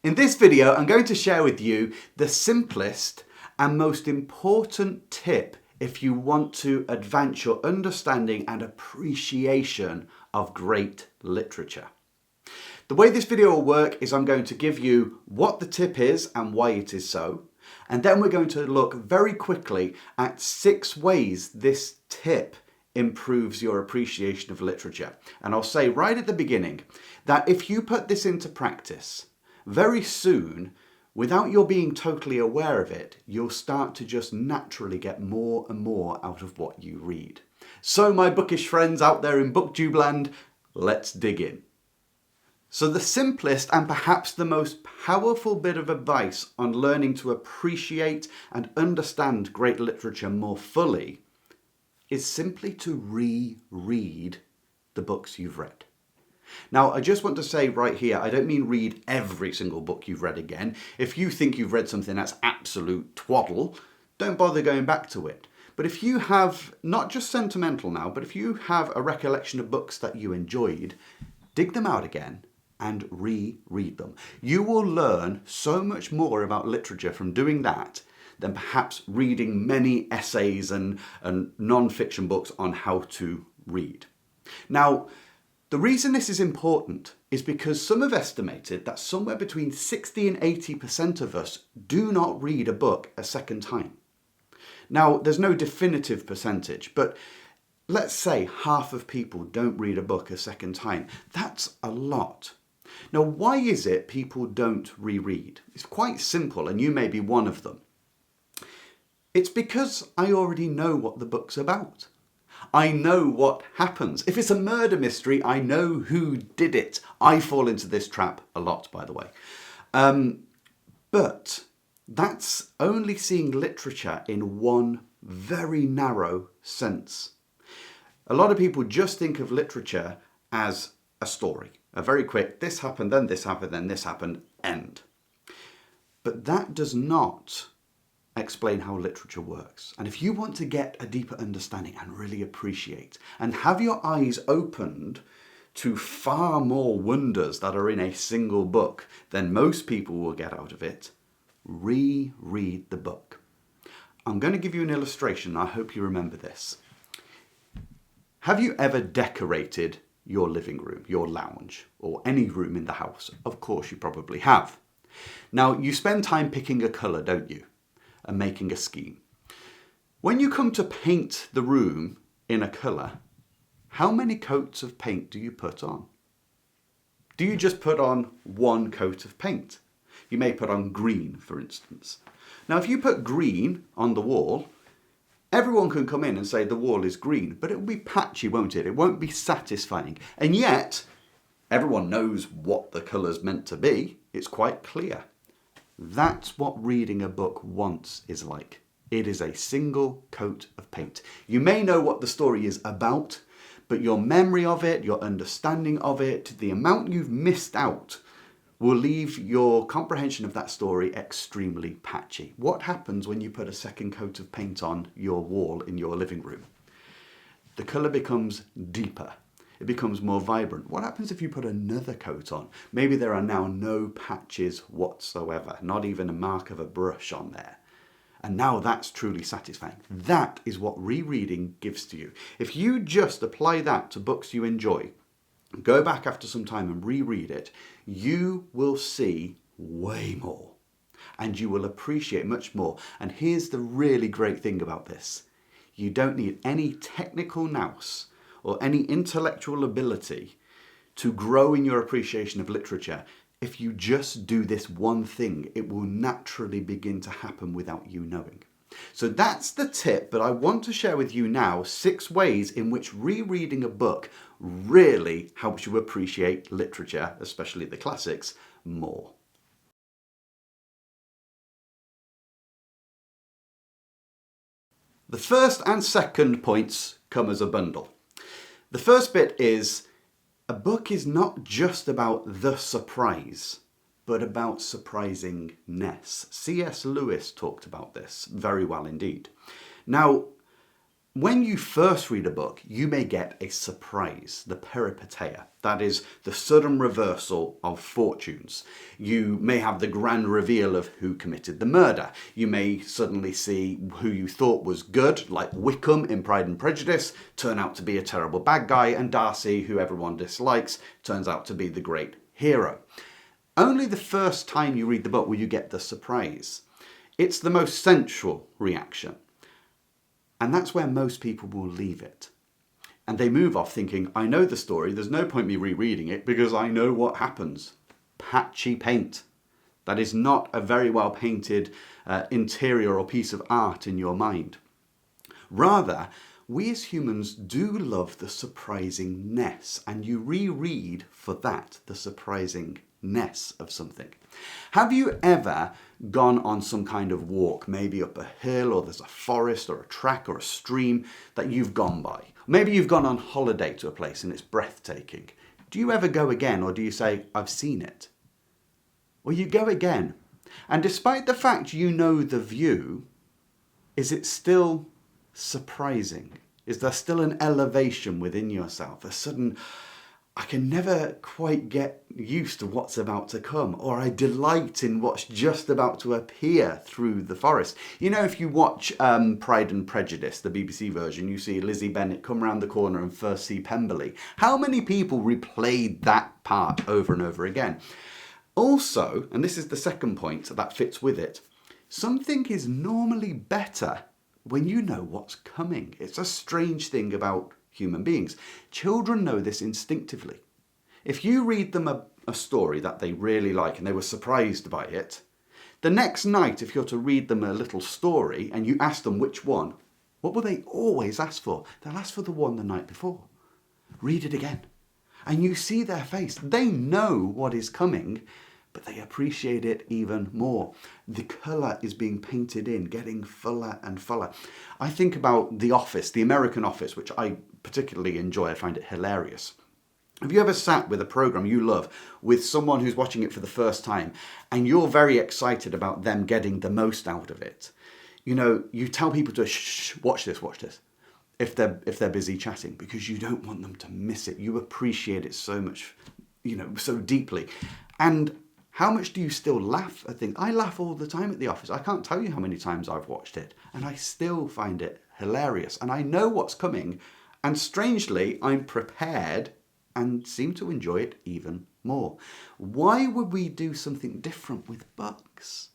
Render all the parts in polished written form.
In this video, I'm going to share with you the simplest and most important tip if you want to advance your understanding and appreciation of great literature. The way this video will work is I'm going to give you what the tip is and why it is so, and then we're going to look very quickly at 6 ways this tip improves your appreciation of literature. And I'll say right at the beginning that if you put this into practice, very soon, without your being totally aware of it, you'll start to just naturally get more and more out of what you read. So my bookish friends out there in booktube land, let's dig in. So the simplest and perhaps the most powerful bit of advice on learning to appreciate and understand great literature more fully is simply to reread the books you've read. Now, I just want to say right here, I don't mean read every single book you've read again. If you think you've read something that's absolute twaddle, don't bother going back to it. But if you have, not just sentimental now, but if you have a recollection of books that you enjoyed, dig them out again and reread them. You will learn so much more about literature from doing that than perhaps reading many essays and non-fiction books on how to read. Now, the reason this is important is because some have estimated that somewhere between 60 and 80% of us do not read a book a second time. Now, there's no definitive percentage, but let's say half of people don't read a book a second time. That's a lot. Now, why is it people don't reread? It's quite simple, and you may be one of them. It's because I already know what the book's about. I know what happens. If it's a murder mystery, I know who did it. I fall into this trap a lot, by the way. But that's only seeing literature in one very narrow sense. A lot of people just think of literature as a story. A very quick, this happened, then this happened, then this happened, end. But that does not explain how literature works. And if you want to get a deeper understanding and really appreciate and have your eyes opened to far more wonders that are in a single book than most people will get out of it, reread the book. I'm going to give you an illustration. I hope you remember this. Have you ever decorated your living room, your lounge, or any room in the house? Of course you probably have. Now, you spend time picking a colour, don't you? And making a scheme. When you come to paint the room in a colour, how many coats of paint do you put on? Do you just put on one coat of paint? You may put on green, for instance. Now, if you put green on the wall, everyone can come in and say the wall is green, but it will be patchy, won't it? It won't be satisfying. And yet, everyone knows what the colour's meant to be. It's quite clear. That's what reading a book once is like. It is a single coat of paint. You may know what the story is about, but your memory of it, your understanding of it, the amount you've missed out will leave your comprehension of that story extremely patchy. What happens when you put a second coat of paint on your wall in your living room? The colour becomes deeper. It becomes more vibrant. What happens if you put another coat on? Maybe there are now no patches whatsoever, not even a mark of a brush on there. And now that's truly satisfying. That is what rereading gives to you. If you just apply that to books you enjoy, go back after some time and reread it, you will see way more. And you will appreciate much more. And here's the really great thing about this. You don't need any technical nous or any intellectual ability to grow in your appreciation of literature. If you just do this one thing, it will naturally begin to happen without you knowing. So that's the tip, but I want to share with you now 6 ways in which rereading a book really helps you appreciate literature, especially the classics, more. The first and second points come as a bundle. The first bit is, a book is not just about the surprise, but about surprisingness. C.S. Lewis talked about this very well indeed. Now, When you first read a book, you may get a surprise, the peripeteia. That is the sudden reversal of fortunes. You may have the grand reveal of who committed the murder. You may suddenly see who you thought was good, like Wickham in Pride and Prejudice, turn out to be a terrible bad guy, and Darcy, who everyone dislikes, turns out to be the great hero. Only the first time you read the book will you get the surprise. It's the most sensual reaction. And that's where most people will leave it. And they move off thinking, I know the story, there's no point me rereading it because I know what happens. Patchy paint. That is not a very well painted interior or piece of art in your mind. Rather, we as humans do love the surprisingness, and you reread for that, the surprisingness of something. Have you ever gone on some kind of walk, maybe up a hill, or there's a forest or a track or a stream that you've gone by? Maybe you've gone on holiday to a place and it's breathtaking. Do you ever go again, or do you say, I've seen it? Well, you go again. And despite the fact you know the view, is it still surprising? Is there still an elevation within yourself? A sudden, I can never quite get used to what's about to come, or I delight in what's just about to appear through the forest. You know, if you watch Pride and Prejudice, the BBC version, you see Lizzie Bennet come round the corner and first see Pemberley. How many people replayed that part over and over again? Also, and this is the second point that fits with it, something is normally better when you know what's coming. It's a strange thing about human beings. Children know this instinctively. If you read them a story that they really like and they were surprised by it, the next night, if you're to read them a little story and you ask them which one, what will they always ask for? They'll ask for the one the night before. Read it again. And you see their face. They know what is coming, but they appreciate it even more. The colour is being painted in, getting fuller and fuller. I think about The Office, the American Office, which I particularly enjoy. I find it hilarious. Have you ever sat with a programme you love with someone who's watching it for the first time and you're very excited about them getting the most out of it? You know, you tell people to shh, watch this, if they're busy chatting, because you don't want them to miss it. You appreciate it so much, so deeply. And how much do you still laugh at things? I laugh all the time at The Office. I can't tell you how many times I've watched it, and I still find it hilarious. And I know what's coming, and strangely, I'm prepared and seem to enjoy it even more. Why would we do something different with books?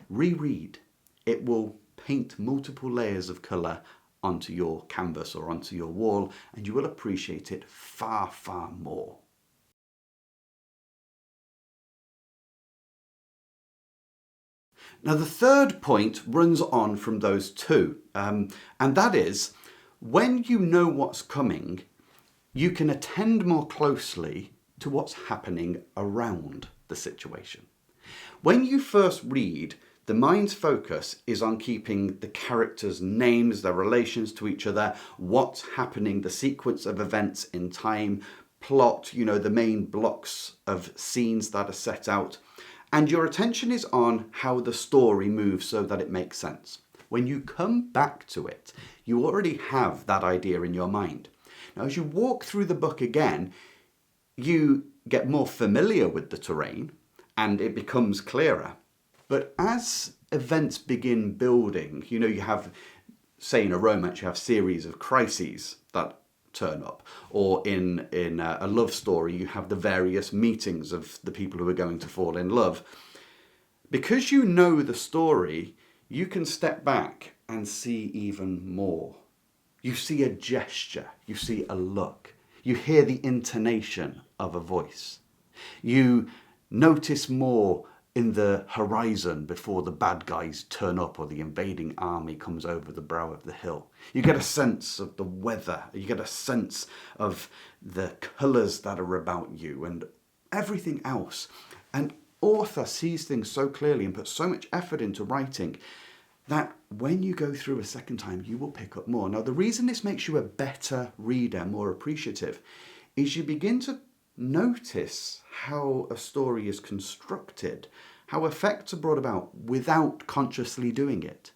Reread. It will paint multiple layers of colour onto your canvas or onto your wall, and you will appreciate it far, far more. Now, the third point runs on from those two, and that is, when you know what's coming, you can attend more closely to what's happening around the situation. When you first read, the mind's focus is on keeping the characters' names, their relations to each other, what's happening, the sequence of events in time, plot, the main blocks of scenes that are set out. And your attention is on how the story moves so that it makes sense. When you come back to it, you already have that idea in your mind. Now, as you walk through the book again, you get more familiar with the terrain and it becomes clearer. But as events begin building, you have, say in a romance, you have series of crises that turn up. Or in a love story, you have the various meetings of the people who are going to fall in love. Because you know the story, you can step back and see even more. You see a gesture, you see a look, you hear the intonation of a voice. You notice more in the horizon before the bad guys turn up or the invading army comes over the brow of the hill. You get a sense of the weather, you get a sense of the colours that are about you and everything else. An author sees things so clearly and puts so much effort into writing that when you go through a second time, you will pick up more. Now, the reason this makes you a better reader, more appreciative, is you begin to notice how a story is constructed, how effects are brought about without consciously doing it.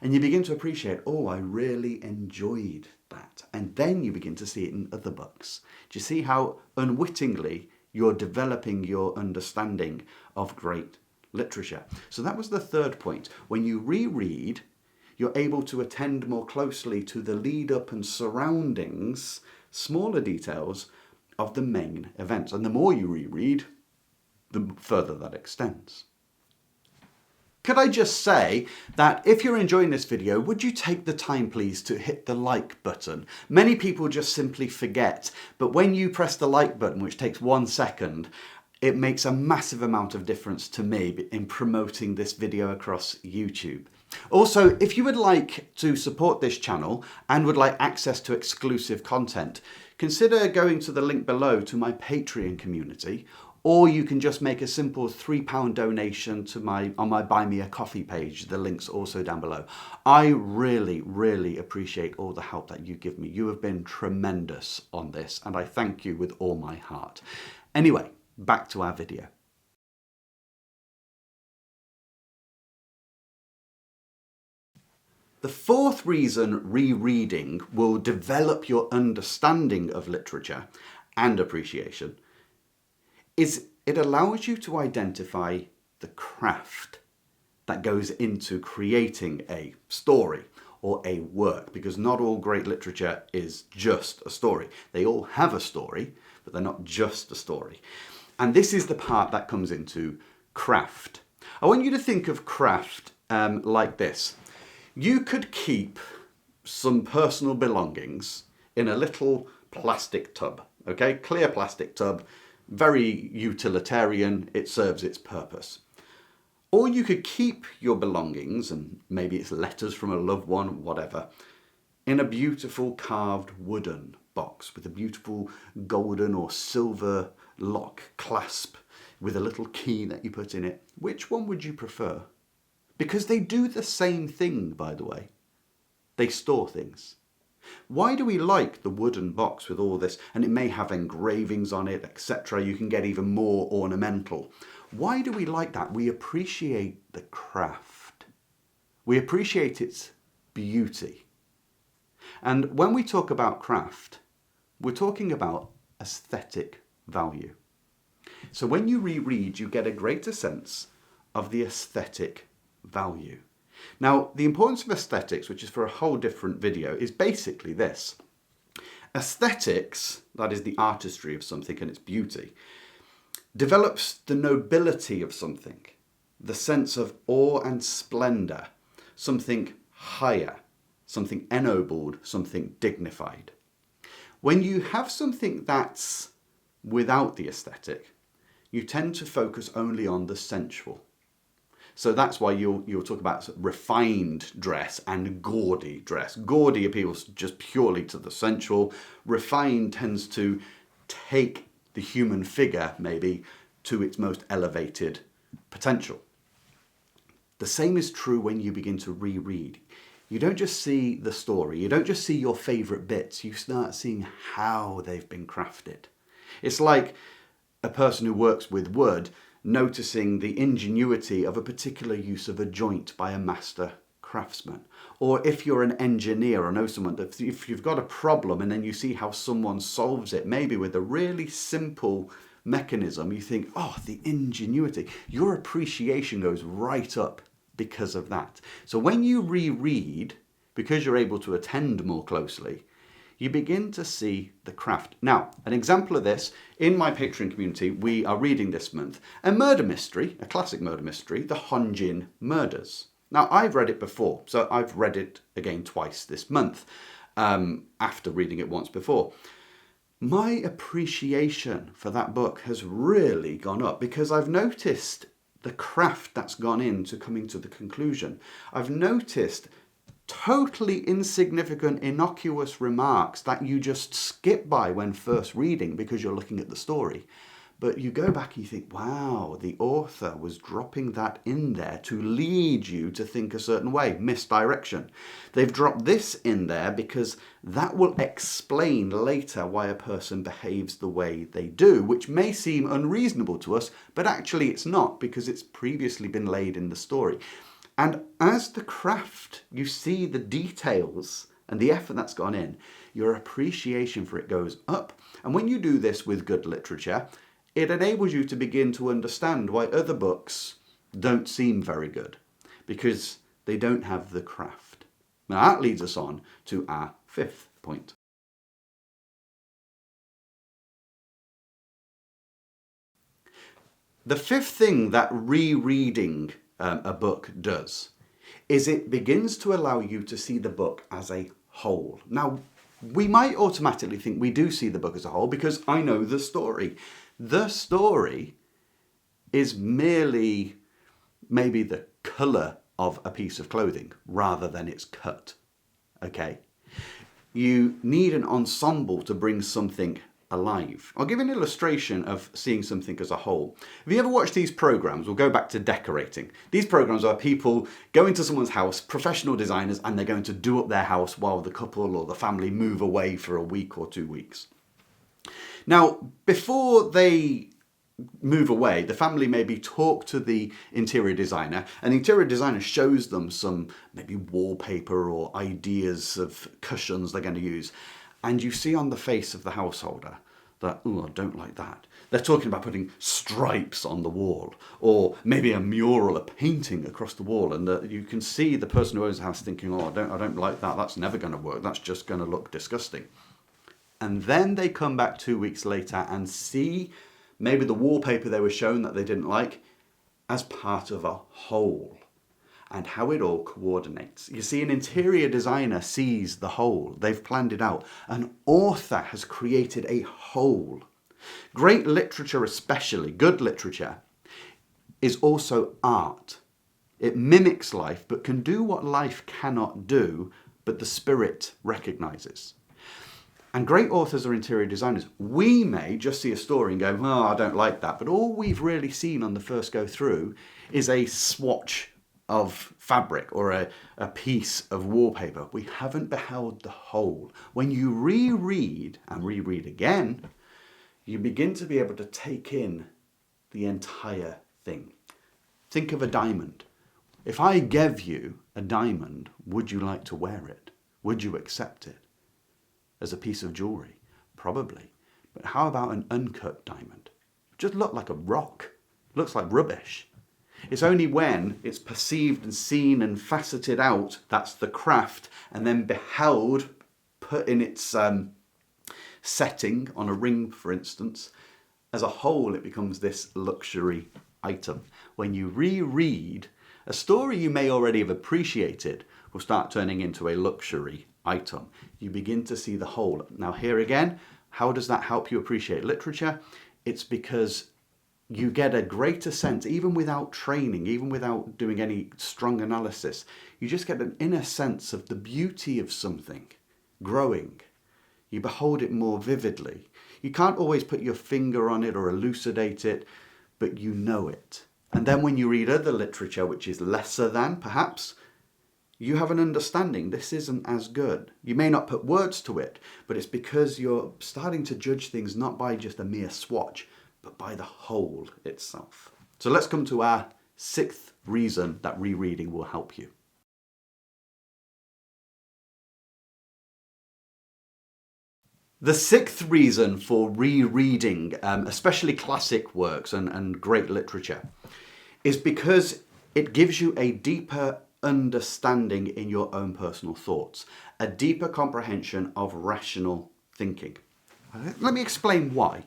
And you begin to appreciate, oh, I really enjoyed that. And then you begin to see it in other books. Do you see how unwittingly you're developing your understanding of great literature? So that was the third point. When you reread, you're able to attend more closely to the lead up and surroundings, smaller details of the main events. And the more you reread, the further that extends. Could I just say that if you're enjoying this video, would you take the time please to hit the like button? Many people just simply forget, but when you press the like button, which takes 1 second, it makes a massive amount of difference to me in promoting this video across YouTube. Also, if you would like to support this channel and would like access to exclusive content, consider going to the link below to my Patreon community, or you can just make a simple £3 donation on my Buy Me a Coffee page. The link's also down below. I really, really appreciate all the help that you give me. You have been tremendous on this, and I thank you with all my heart. Anyway, back to our video. The fourth reason rereading will develop your understanding of literature and appreciation is it allows you to identify the craft that goes into creating a story or a work, because not all great literature is just a story. They all have a story, but they're not just a story. And this is the part that comes into craft. I want you to think of craft like this. You could keep some personal belongings in a little plastic tub, okay? Clear plastic tub, very utilitarian, it serves its purpose. Or you could keep your belongings, and maybe it's letters from a loved one, whatever, in a beautiful carved wooden box with a beautiful golden or silver lock clasp with a little key that you put in it. Which one would you prefer? Because they do the same thing, by the way. They store things. Why do we like the wooden box with all this? And it may have engravings on it, etc. You can get even more ornamental. Why do we like that? We appreciate the craft. We appreciate its beauty. And when we talk about craft, we're talking about aesthetic value. So when you reread, you get a greater sense of the aesthetic value. Now, the importance of aesthetics, which is for a whole different video, is basically this. Aesthetics, that is the artistry of something and its beauty, develops the nobility of something, the sense of awe and splendour, something higher, something ennobled, something dignified. When you have something that's without the aesthetic, you tend to focus only on the sensual. So that's why you'll talk about refined dress and gaudy dress. Gaudy appeals just purely to the sensual. Refined tends to take the human figure, maybe, to its most elevated potential. The same is true when you begin to reread. You don't just see the story. You don't just see your favourite bits. You start seeing how they've been crafted. It's like a person who works with wood noticing the ingenuity of a particular use of a joint by a master craftsman. Or if you're an engineer or know someone, that if you've got a problem and then you see how someone solves it, maybe with a really simple mechanism, you think, oh, the ingenuity. Your appreciation goes right up because of that. So when you reread, because you're able to attend more closely, you begin to see the craft. Now, an example of this, in my Patreon community, we are reading this month a murder mystery, a classic murder mystery, The Honjin Murders. Now, I've read it before, so I've read it again twice this month, after reading it once before. My appreciation for that book has really gone up because I've noticed the craft that's gone into coming to the conclusion. I've noticed totally insignificant, innocuous remarks that you just skip by when first reading because you're looking at the story. But you go back and you think, wow, the author was dropping that in there to lead you to think a certain way, misdirection. They've dropped this in there because that will explain later why a person behaves the way they do, which may seem unreasonable to us, but actually it's not because it's previously been laid in the story. And as the craft, you see the details and the effort that's gone in, your appreciation for it goes up. And when you do this with good literature, it enables you to begin to understand why other books don't seem very good, because they don't have the craft. Now that leads us on to our fifth point. The fifth thing that rereading a book does is it begins to allow you to see the book as a whole. Now, we might automatically think we do see the book as a whole because I know the story. The story is merely maybe the colour of a piece of clothing rather than its cut. Okay? You need an ensemble to bring something alive. I'll give an illustration of seeing something as a whole. Have you ever watched these programs? We'll go back to decorating. These programs are people going to someone's house, professional designers, and they're going to do up their house while the couple or the family move away for a week or 2 weeks. Now, before they move away, the family maybe talk to the interior designer, and the interior designer shows them some maybe wallpaper or ideas of cushions they're going to use. And you see on the face of the householder that, oh, I don't like that. They're talking about putting stripes on the wall, or maybe a mural, a painting across the wall, and you can see the person who owns the house thinking, oh, I don't like that. That's never going to work. That's just going to look disgusting. And then they come back 2 weeks later and see maybe the wallpaper they were shown that they didn't like as part of a whole, and how it all coordinates. You see, an interior designer sees the whole. They've planned it out. An author has created a whole. Great literature, especially good literature, is also art. It mimics life, but can do what life cannot do, but the spirit recognizes. And great authors or interior designers, we may just see a story and go, oh, I don't like that. But all we've really seen on the first go through is a swatch of fabric or a piece of wallpaper. We haven't beheld the whole. When you reread and reread again, you begin to be able to take in the entire thing. Think of a diamond. If I gave you a diamond, would you like to wear it? Would you accept it as a piece of jewellery? Probably. But how about an uncut diamond? It just looked like a rock. It looks like rubbish. It's only when it's perceived and seen and faceted out, that's the craft, and then beheld, put in its setting on a ring, for instance, as a whole, it becomes this luxury item. When you reread, a story you may already have appreciated will start turning into a luxury item. You begin to see the whole. Now here again, how does that help you appreciate literature? It's because you get a greater sense, even without training, even without doing any strong analysis, you just get an inner sense of the beauty of something growing. You behold it more vividly. You can't always put your finger on it or elucidate it, but you know it. And then when you read other literature, which is lesser than, perhaps, you have an understanding. This isn't as good. You may not put words to it, but it's because you're starting to judge things not by just a mere swatch, but by the whole itself. So let's come to our sixth reason that rereading will help you. The sixth reason for rereading, especially classic works and great literature, is because it gives you a deeper understanding in your own personal thoughts, a deeper comprehension of rational thinking. Let me explain why.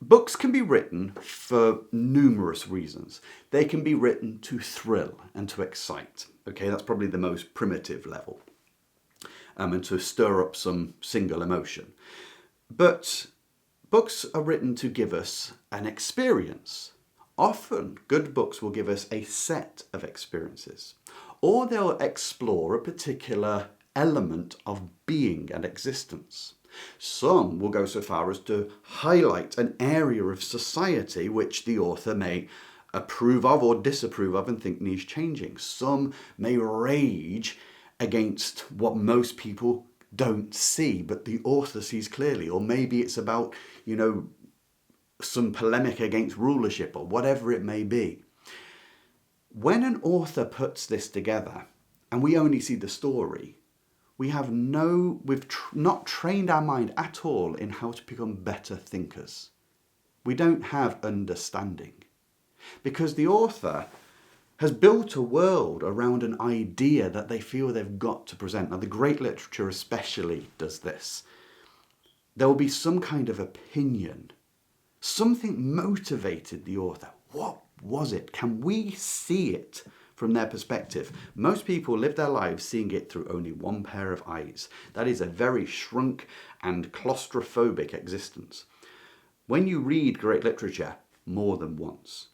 Books can be written for numerous reasons. They can be written to thrill and to excite. Okay, that's probably the most primitive level. And to stir up some single emotion. But books are written to give us an experience. Often, good books will give us a set of experiences, or they'll explore a particular element of being and existence. Some will go so far as to highlight an area of society which the author may approve of or disapprove of and think needs changing. Some may rage against what most people don't see, but the author sees clearly. Or maybe it's about, some polemic against rulership or whatever it may be. When an author puts this together and we only see the story, we've not trained our mind at all in how to become better thinkers. We don't have understanding because the author has built a world around an idea that they feel they've got to present. Now, the great literature especially does this. There will be some kind of opinion. Something motivated the author. What was it? Can we see it from their perspective? Most people live their lives seeing it through only one pair of eyes. That is a very shrunk and claustrophobic existence. When you read great literature more than once,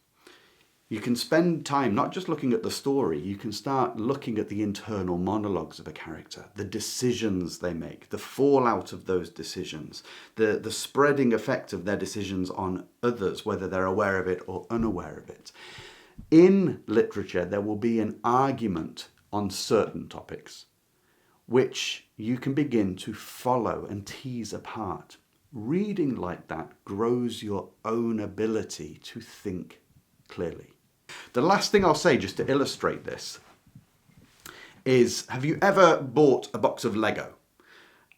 you can spend time not just looking at the story, you can start looking at the internal monologues of a character, the decisions they make, the fallout of those decisions, the spreading effect of their decisions on others, whether they're aware of it or unaware of it. In literature, there will be an argument on certain topics, which you can begin to follow and tease apart. Reading like that grows your own ability to think clearly. The last thing I'll say, just to illustrate this, is have you ever bought a box of Lego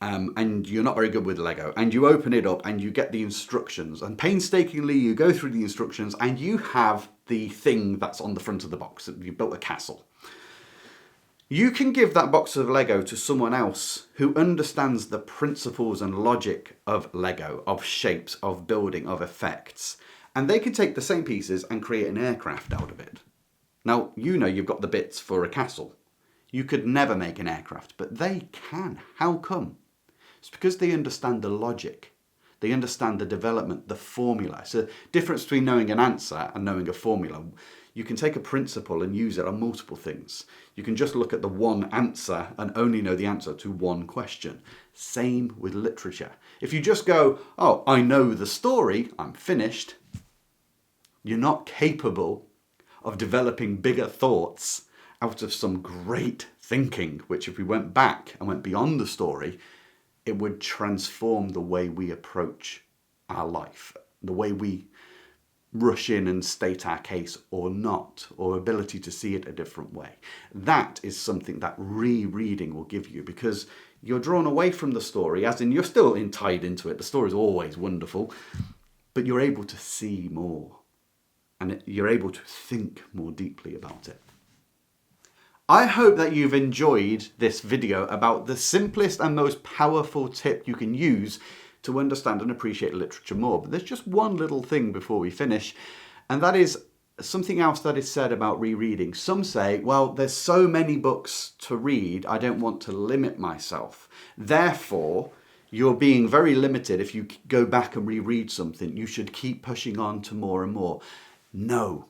and you're not very good with Lego and you open it up and you get the instructions and painstakingly you go through the instructions and you have the thing that's on the front of the box. You built a castle. You can give that box of Lego to someone else who understands the principles and logic of Lego, of shapes, of building, of effects. And they can take the same pieces and create an aircraft out of it. Now, you know you've got the bits for a castle. You could never make an aircraft, but they can. How come? It's because they understand the logic. They understand the development, the formula. It's a difference between knowing an answer and knowing a formula. You can take a principle and use it on multiple things. You can just look at the one answer and only know the answer to one question. Same with literature. If you just go, oh, I know the story, I'm finished, you're not capable of developing bigger thoughts out of some great thinking, which if we went back and went beyond the story, it would transform the way we approach our life, the way we rush in and state our case or not, or ability to see it a different way. That is something that rereading will give you because you're drawn away from the story, as in you're still tied into it. The story is always wonderful, but you're able to see more. And you're able to think more deeply about it. I hope that you've enjoyed this video about the simplest and most powerful tip you can use to understand and appreciate literature more. But there's just one little thing before we finish, and that is something else that is said about rereading. Some say, well, there's so many books to read, I don't want to limit myself. Therefore, you're being very limited if you go back and reread something. You should keep pushing on to more and more. No.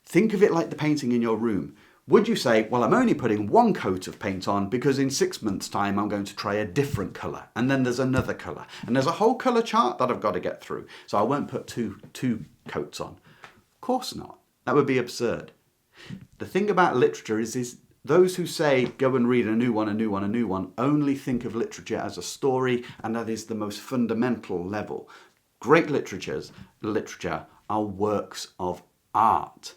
Think of it like the painting in your room. Would you say, well, I'm only putting one coat of paint on because in 6 months' time I'm going to try a different colour, and then there's another colour, and there's a whole colour chart that I've got to get through, so I won't put two coats on? Of course not. That would be absurd. The thing about literature is those who say go and read a new one, only think of literature as a story, and that is the most fundamental level. Great literature are works of art,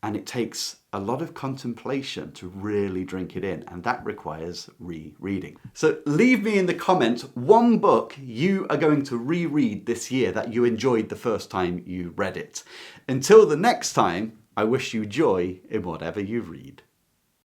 and it takes a lot of contemplation to really drink it in, and that requires rereading. So leave me in the comments one book you are going to reread this year that you enjoyed the first time you read it. Until the next time, I wish you joy in whatever you read.